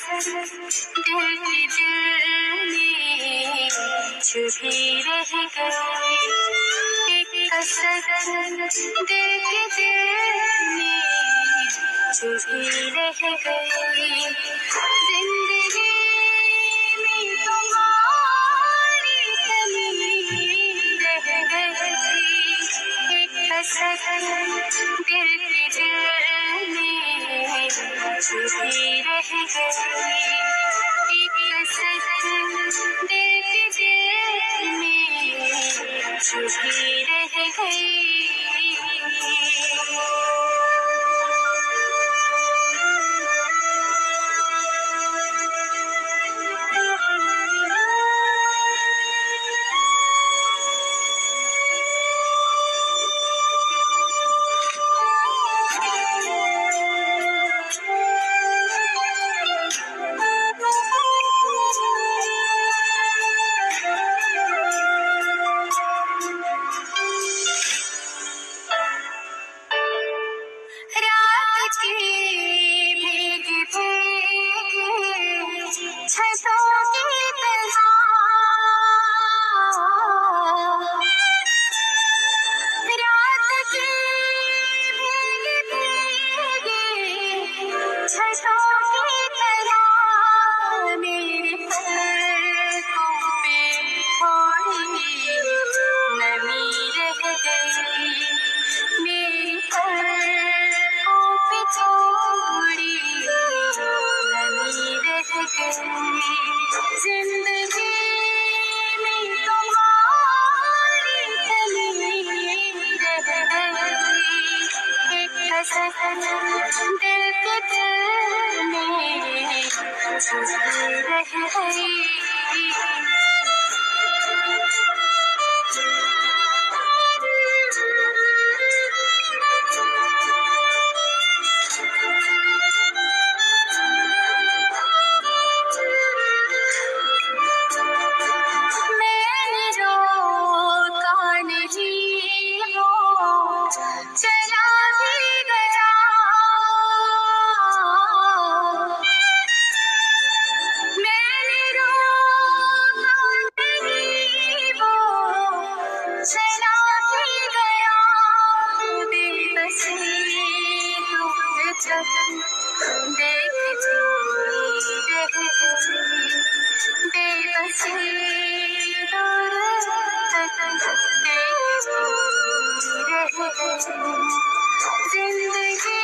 दिल की दिल में छुपी रह गई, एक कसक दिल के दिल में छुपी रह गई। जिंदगी में तुम्हारी कमी रह गई, एक कसक दिल के दिल में छुपी रह गई, एक कसक दिल के दिल में छुपी रह गई। दिल के दिल में छुपी रह गई। जिंदगी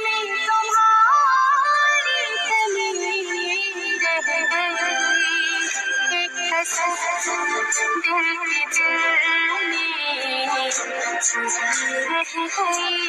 में तुम्हारी कमी रह गई, एक कसक दिल के दिल में छुपी रह गई।